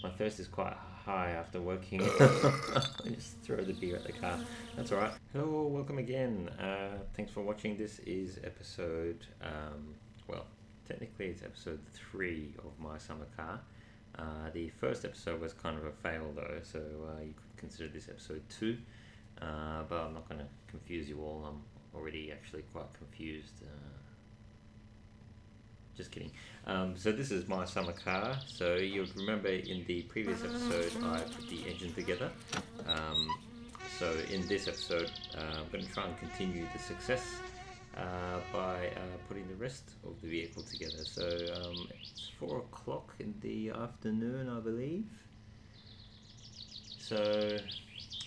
My thirst is quite high after working. I just throw the beer at the car. That's all right. Hello, welcome again. Thanks for watching. This is episode, well, technically it's episode 3 of my summer car. The first episode was kind of a fail though, so you could consider this episode 2. But I'm not going to confuse you all. I'm already actually quite confused. Just kidding. So this is my summer car. So you'll remember in the previous episode I put the engine together. So in this episode I'm going to try and continue the success by putting the rest of the vehicle together. So it's 4 o'clock in the afternoon, I believe. So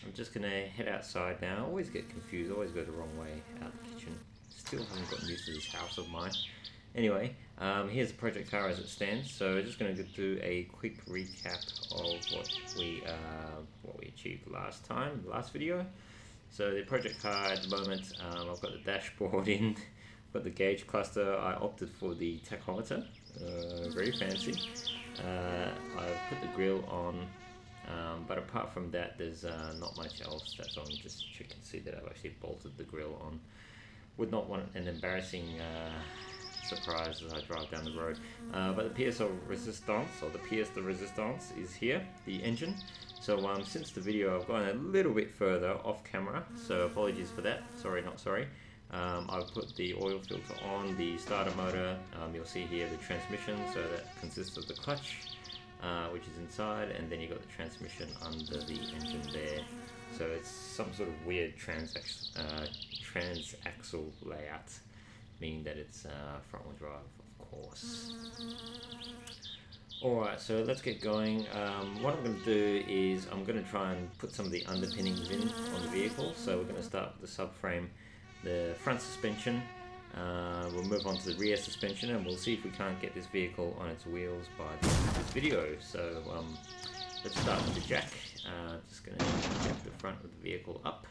I'm just going to head outside now. I always get confused, always go the wrong way out the kitchen. Still haven't gotten used to this house of mine. Anyway, here's the project car as it stands. So just going to do a quick recap of what we achieved last last video. So the project car at the moment, I've got the dashboard in, got the gauge cluster. I opted for the tachometer, very fancy. I've put the grille on, but apart from that, there's not much else that's on. Just you can see that I've actually bolted the grille on. Would not want an embarrassing surprise as I drive down the road. But the PSL resistance, or the pièce de resistance, is here, the engine. So since the video I've gone a little bit further off camera, so apologies for that, sorry not sorry. I've put the oil filter on, the starter motor, you'll see here the transmission, so that consists of the clutch, which is inside, and then you've got the transmission under the engine there. So it's some sort of weird transaxle layout, meaning that it's front-wheel drive, of course. Alright, so let's get going. What I'm going to do is I'm going to try and put some of the underpinnings in on the vehicle. So we're going to start with the subframe, the front suspension. We'll move on to the rear suspension, and we'll see if we can't get this vehicle on its wheels by the end of this video. So let's start with the jack. Just going to jack the front of the vehicle up.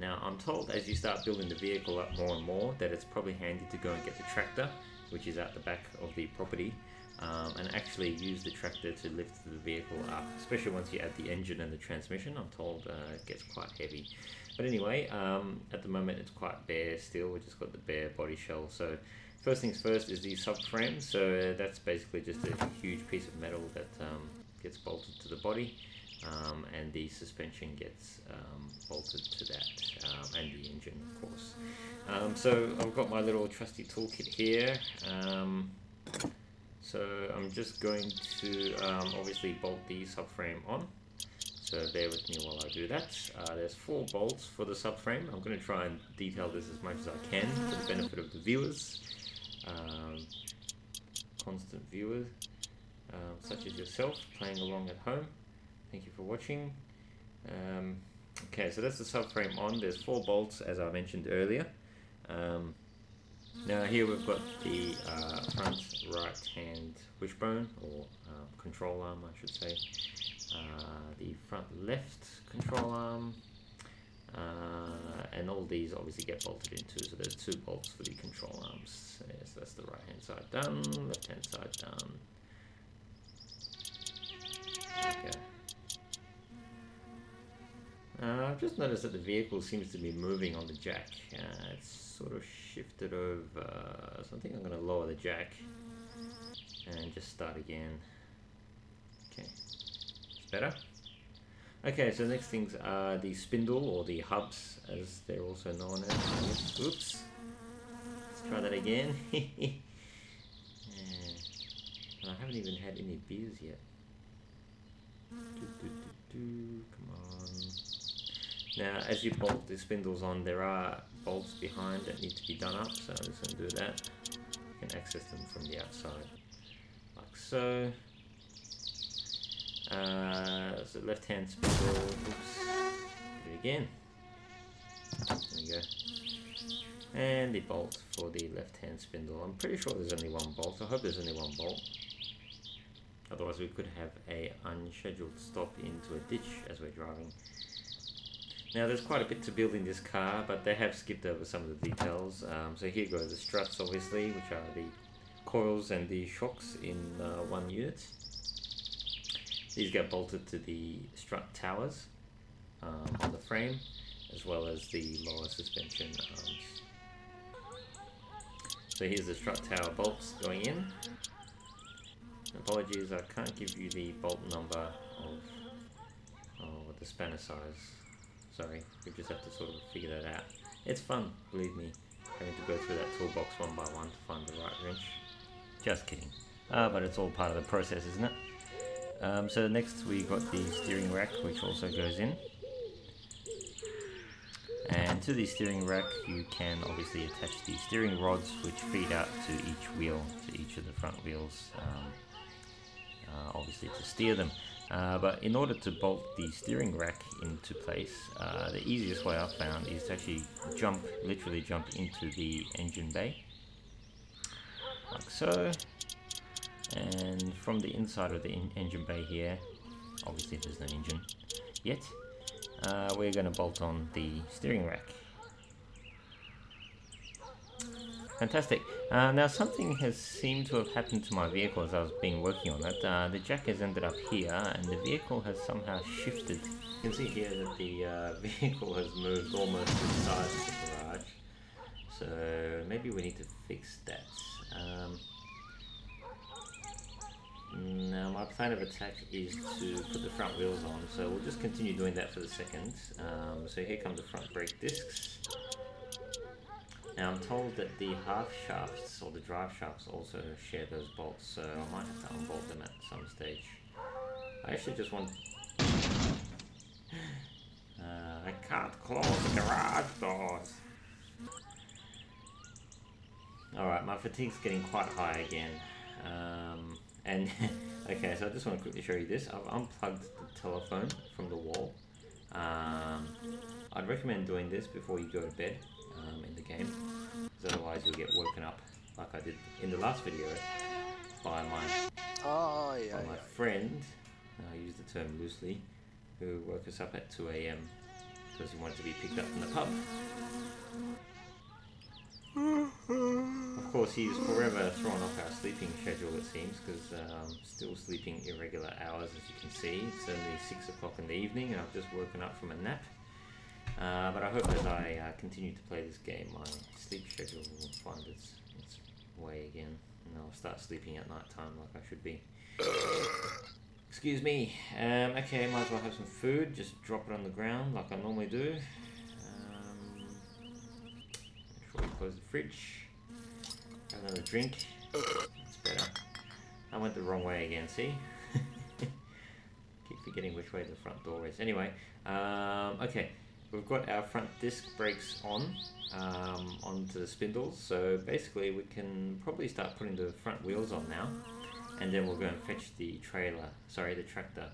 Now I'm told as you start building the vehicle up more and more that it's probably handy to go and get the tractor, which is at the back of the property, and actually use the tractor to lift the vehicle up, especially once you add the engine and the transmission. I'm told it gets quite heavy. But anyway, at the moment it's quite bare still. We've just got the bare body shell. So first things first is the subframe. So that's basically just a huge piece of metal that gets bolted to the body. And the suspension gets bolted to that, and the engine, of course. So I've got my little trusty toolkit here. So I'm just going to obviously bolt the subframe on. So bear with me while I do that. There's 4 bolts for the subframe. I'm going to try and detail this as much as I can for the benefit of the viewers, constant viewers, such as yourself playing along at home. Thank you for watching. Okay, so that's the subframe on. There's 4 bolts, as I mentioned earlier. Now here we've got the front right hand wishbone, or control arm I should say. The front left control arm. And all these obviously get bolted into, so there's 2 bolts for the control arms. Yes, that's the right hand side done, left hand side done. Okay. I've just noticed that the vehicle seems to be moving on the jack. It's sort of shifted over, so I think I'm going to lower the jack and just start again. Okay, it's better. Okay, so the next things are the spindle, or the hubs as they're also known as. Oops, let's try that again. And I haven't even had any beers yet. Come on. Now, as you bolt the spindles on, there are bolts behind that need to be done up, so I'm just going to do that. You can access them from the outside, like so. So left-hand spindle, oops, do it again. There we go. And the bolt for the left-hand spindle. I'm pretty sure there's only 1 bolt. I hope there's only 1 bolt. Otherwise we could have a unscheduled stop into a ditch as we're driving. Now there's quite a bit to build in this car, but they have skipped over some of the details. So here go the struts obviously, which are the coils and the shocks in one unit. These get bolted to the strut towers on the frame, as well as the lower suspension arms. So here's the strut tower bolts going in. Apologies, I can't give you the bolt number of the spanner size. Sorry, we just have to sort of figure that out. It's fun, believe me, having to go through that toolbox one by one to find the right wrench. Just kidding. But it's all part of the process, isn't it? So next we got the steering rack, which also goes in. And to the steering rack you can obviously attach the steering rods, which feed out to each wheel, to each of the front wheels, obviously to steer them. But in order to bolt the steering rack into place, the easiest way I've found is to actually literally jump into the engine bay, like so. And from the inside of the engine bay here, obviously there's no engine yet, we're going to bolt on the steering rack. Fantastic. Now something has seemed to have happened to my vehicle as I was working on it. The jack has ended up here and the vehicle has somehow shifted. You can see here that the vehicle has moved almost to the side of the garage. So maybe we need to fix that. Now my plan of attack is to put the front wheels on, so we'll just continue doing that for the second. So here come the front brake discs. Now I'm told that the half shafts or the drive shafts also share those bolts, so I might have to unbolt them at some stage. I actually just want... I can't close the garage doors. Alright, my fatigue's getting quite high again. And okay, so I just want to quickly show you this. I've unplugged the telephone from the wall. I'd recommend doing this before you go to bed in the game, because otherwise you'll get woken up like I did in the last video by my friend. I use the term loosely, who woke us up at 2 AM because he wanted to be picked up from the pub. Of course, he's forever thrown off our sleeping schedule, it seems, because still sleeping irregular hours, as you can see. It's only 6 o'clock in the evening and I've just woken up from a nap. But I hope as I continue to play this game, my sleep schedule will find its way again, and I'll start sleeping at night time like I should be. Excuse me. Okay, might as well have some food. Just drop it on the ground like I normally do. Make sure we close the fridge. Have another drink. That's better. I went the wrong way again, see? Keep forgetting which way the front door is. Anyway, okay. We've got our front disc brakes on, onto the spindles, so basically we can probably start putting the front wheels on now, and then we'll go and fetch the the tractor.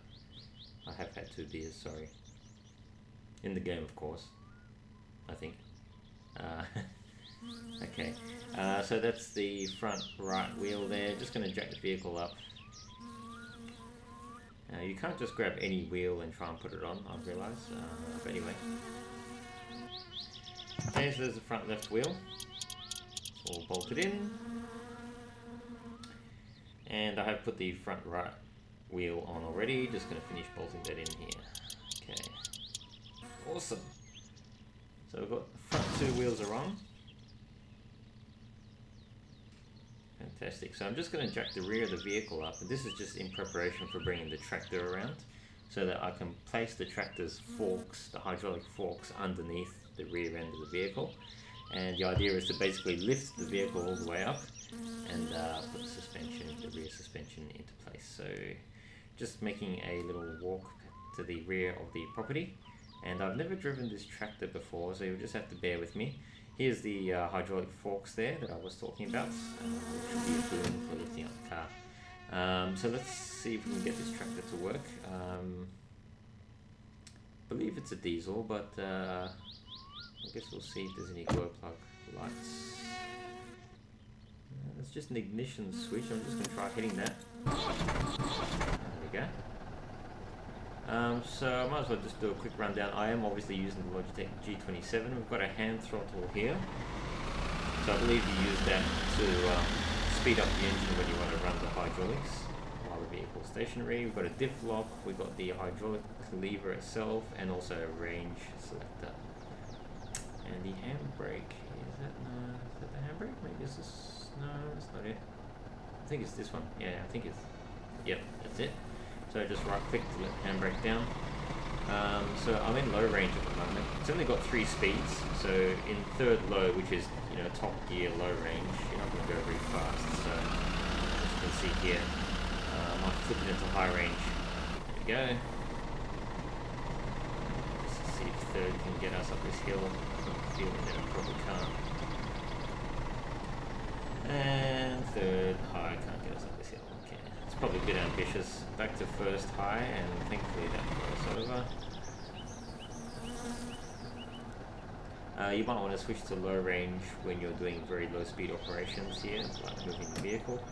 I have had 2 beers, sorry. In the game, of course, I think. Okay, so that's the front right wheel there. Just going to jack the vehicle up. You can't just grab any wheel and try and put it on, I've realised, but anyway. Okay, so there's the front left wheel. It's all bolted in. And I have put the front right wheel on already, just going to finish bolting that in here. Okay, awesome. So we've got the front 2 wheels are on. Fantastic. So I'm just going to jack the rear of the vehicle up, and this is just in preparation for bringing the tractor around, so that I can place the tractor's forks, the hydraulic forks, underneath the rear end of the vehicle. And the idea is to basically lift the vehicle all the way up and put the rear suspension into place. So just making a little walk to the rear of the property. And I've never driven this tractor before, so you'll just have to bear with me. Here's the hydraulic forks there that I was talking about, which should be a boom for lifting up the car. So let's see if we can get this tractor to work. I believe it's a diesel, but I guess we'll see if there's any glow plug lights. It's just an ignition switch. I'm just going to try hitting that. There we go. So I might as well just do a quick rundown. I am obviously using the Logitech G27. We've got a hand throttle here. So I believe you use that to speed up the engine when you want to run the hydraulics while the vehicle stationary. We've got a diff lock, we've got the hydraulic lever itself, and also a range selector. And the handbrake, is that the handbrake? Maybe it's this, no, that's not it. I think it's this one, yeah, I think it's, yep, that's it. So just right click to let handbrake down. So I'm in low range at the moment. It's only got 3 speeds, so in third low, which is, you know, top gear low range, you're not going to go very fast. So as you can see here, I might flip it into high range. There we go. Let's see if third can get us up this hill. I'm feeling that it probably can't. And third high can't get us up this hill. Okay, it's probably a bit ambitious. Back to first high, and thankfully that got us over. You might want to switch to low range when you're doing very low speed operations here, like moving the vehicle.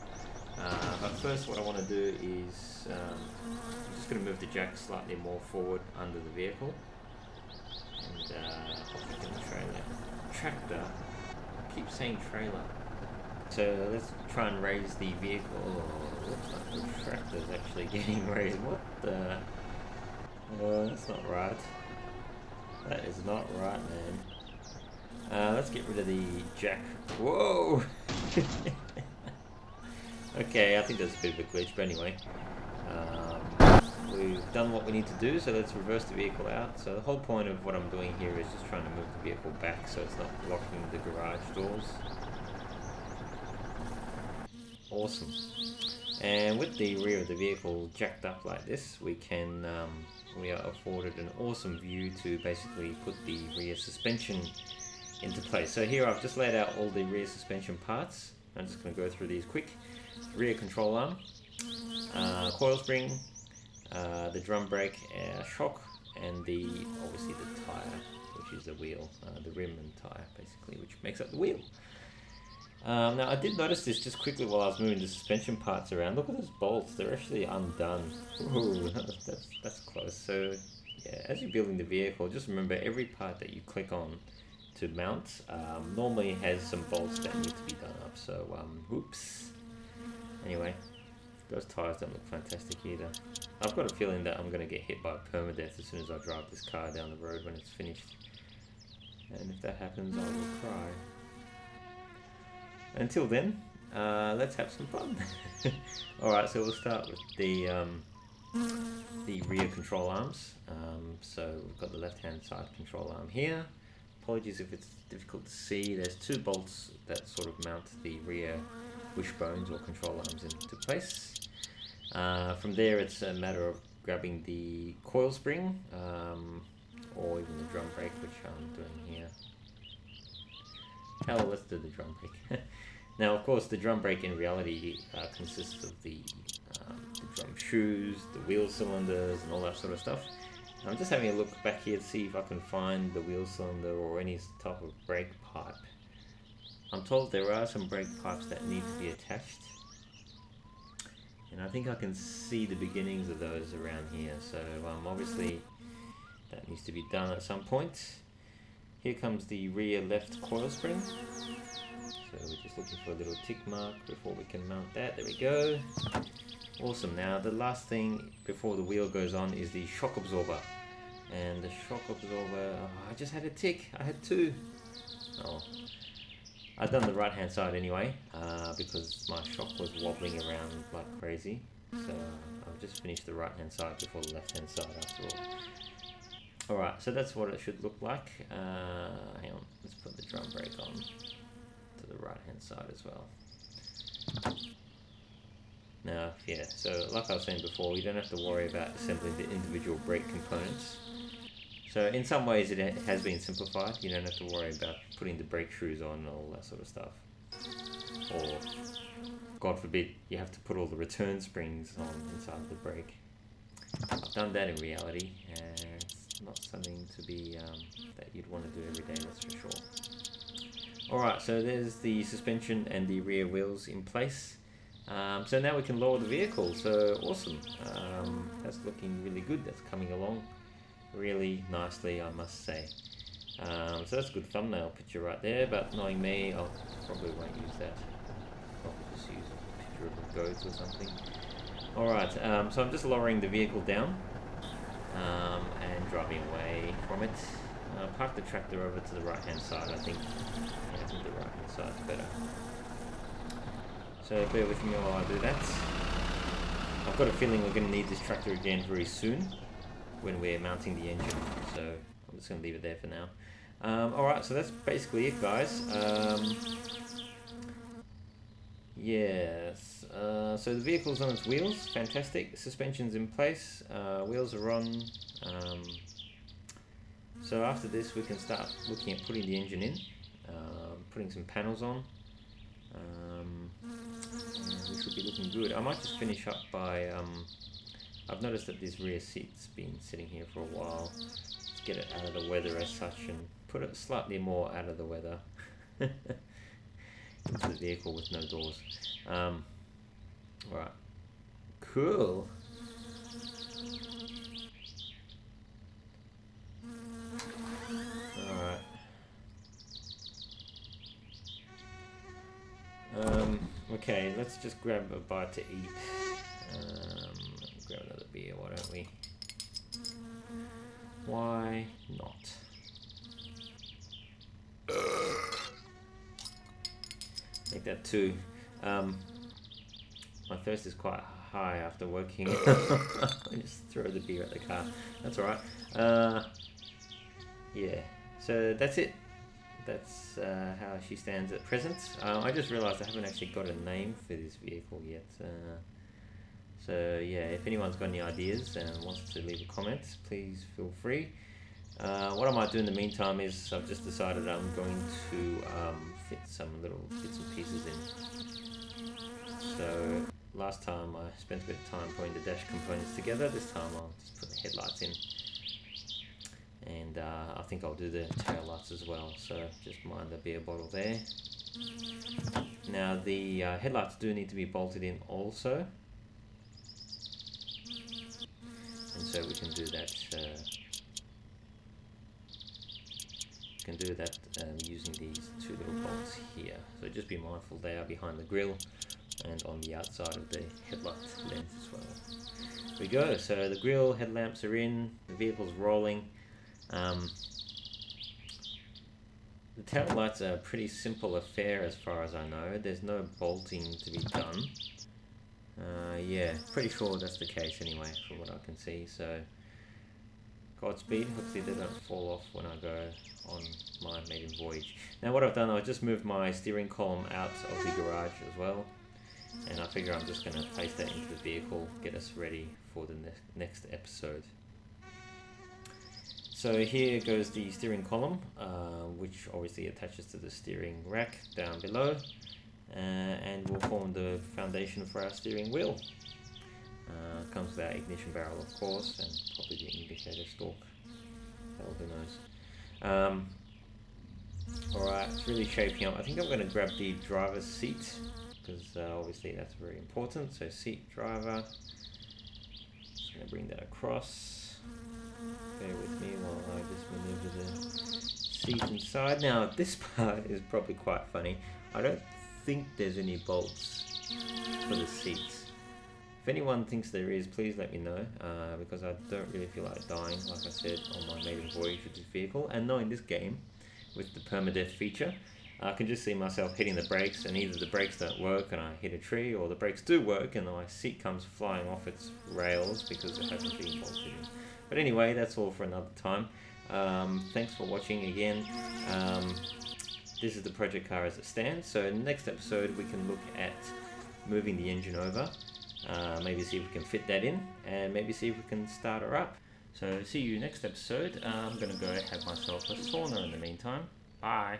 But first what I want to do is, I'm just going to move the jack slightly more forward under the vehicle. And I'll put in the trailer. Tractor, I keep saying trailer. So let's try and raise the vehicle. Oh, looks like the tractor's actually getting raised. What the? That's not right. That is not right, man. Let's get rid of the jack. Whoa! Okay, I think that's a bit of a glitch, but anyway. We've done what we need to do, so let's reverse the vehicle out. So the whole point of what I'm doing here is just trying to move the vehicle back so it's not blocking the garage doors. Awesome. And with the rear of the vehicle jacked up like this, we can we are afforded an awesome view to basically put the rear suspension into place. So here I've just laid out all the rear suspension parts. I'm just going to go through these quick. Rear control arm, coil spring, the drum brake, shock, and obviously the tyre, which is the wheel, the rim and tyre basically, which makes up the wheel. Now I did notice this just quickly while I was moving the suspension parts around. Look at those bolts, they're actually undone. Ooh, that's close. So yeah, as you're building the vehicle, just remember every part that you click on to mount normally has some bolts that need to be done up. So oops. Anyway, those tyres don't look fantastic either. I've got a feeling that I'm going to get hit by permadeath as soon as I drive this car down the road when it's finished. And if that happens, I will cry. Until then, let's have some fun. Alright, so we'll start with the rear control arms. So we've got the left-hand side control arm here. Apologies if it's difficult to see. There's 2 bolts that sort of mount the rear wishbones or control arms into place. From there, it's a matter of grabbing the coil spring or even the drum brake, which I'm doing here. Hell, let's do the drum brake. Now, of course, the drum brake in reality consists of the drum shoes, the wheel cylinders, and all that sort of stuff. I'm just having a look back here to see if I can find the wheel cylinder or any type of brake pipe. I'm told there are some brake pipes that need to be attached, and I think I can see the beginnings of those around here, so obviously that needs to be done at some point. Here comes the rear left coil spring, so we're just looking for a little tick mark before we can mount that. There we go. Awesome. Now the last thing before the wheel goes on is the shock absorber, and the shock absorber, I just had a tick, I had 2. Oh, I've done the right hand side anyway, because my shock was wobbling around like crazy. So I've just finished the right hand side before the left hand side after all. Alright, so that's what it should look like. Hang on, let's put the drum brake on to the right hand side as well. Now, yeah, so like I was saying before, you don't have to worry about assembling the individual brake components. So in some ways it has been simplified. You don't have to worry about putting the brake shoes on and all that sort of stuff. Or, God forbid, you have to put all the return springs on inside the brake. I've done that in reality, and it's not something to be that you'd want to do every day, that's for sure. Alright, so there's the suspension and the rear wheels in place. So now we can lower the vehicle, so awesome. That's looking really good, that's coming along really nicely, I must say. So that's a good thumbnail picture right there, but knowing me, I probably won't use that. Probably just use a picture of a goat or something. Alright, so I'm just lowering the vehicle down and driving away from it. Park the tractor over to the right hand side, I think. Yeah, I think the right hand side's better. So bear with me while I do that. I've got a feeling we're going to need this tractor again very soon when we're mounting the engine, so I'm just going to leave it there for now. Alright, so that's basically it, guys. Yes, so the vehicle's on its wheels, fantastic. Suspension's in place, wheels are on. So after this we can start looking at putting the engine in, putting some panels on. We should be looking good. I might just finish up by, I've noticed that this rear seat's been sitting here for a while. Let's get it out of the weather as such and put it slightly more out of the weather. Into the vehicle with no doors. Alright. Cool. Alright. Okay, let's just grab a bite to eat. Grab another beer, why don't we? Why not? Make that two. My thirst is quite high after working. I just throw the beer at the car. That's alright. Yeah, so that's it. That's how she stands at present. I just realised I haven't actually got a name for this vehicle yet. So yeah, if anyone's got any ideas and wants to leave a comment, please feel free. What I might do in the meantime is I've just decided I'm going to fit some little bits and pieces in. So last time I spent a bit of time putting the dash components together. This time I'll just put the headlights in. And I think I'll do the tail lights as well, so just mind the beer bottle there. Now the headlights do need to be bolted in also. And so we can do that using these two little bolts here. So just be mindful they are behind the grille and on the outside of the headlight lens as well. There we go, so the grille, headlamps are in, the vehicle's rolling. The tail lights are a pretty simple affair as far as I know. There's no bolting to be done. Yeah, pretty sure that's the case anyway, from what I can see. So, Godspeed. Hopefully they don't fall off when I go on my maiden voyage. Now what I've done, I've just moved my steering column out of the garage as well. And I figure I'm just going to place that into the vehicle, get us ready for the next episode. So here goes the steering column, which obviously attaches to the steering rack down below, and will form the foundation for our steering wheel. Comes with our ignition barrel, of course, and probably the indicator stalk. Hell, who knows. Alright, it's really shaping up. I think I'm going to grab the driver's seat, because obviously that's very important. So seat, driver. Just going to bring that across. Bear with me while I just maneuver the seat inside. Now this part is probably quite funny. I don't think there's any bolts for the seats. If anyone thinks there is, please let me know, because I don't really feel like dying, like I said, on my maiden voyage with this vehicle. And knowing this game, with the permadeath feature, I can just see myself hitting the brakes, and either the brakes don't work and I hit a tree, or the brakes do work and my seat comes flying off its rails because it hasn't been bolted in. But anyway, that's all for another time. Thanks for watching again. This is the project car as it stands. So in the next episode, we can look at moving the engine over. Maybe see if we can fit that in, and maybe see if we can start her up. So see you next episode. I'm going to go have myself a sauna in the meantime. Bye.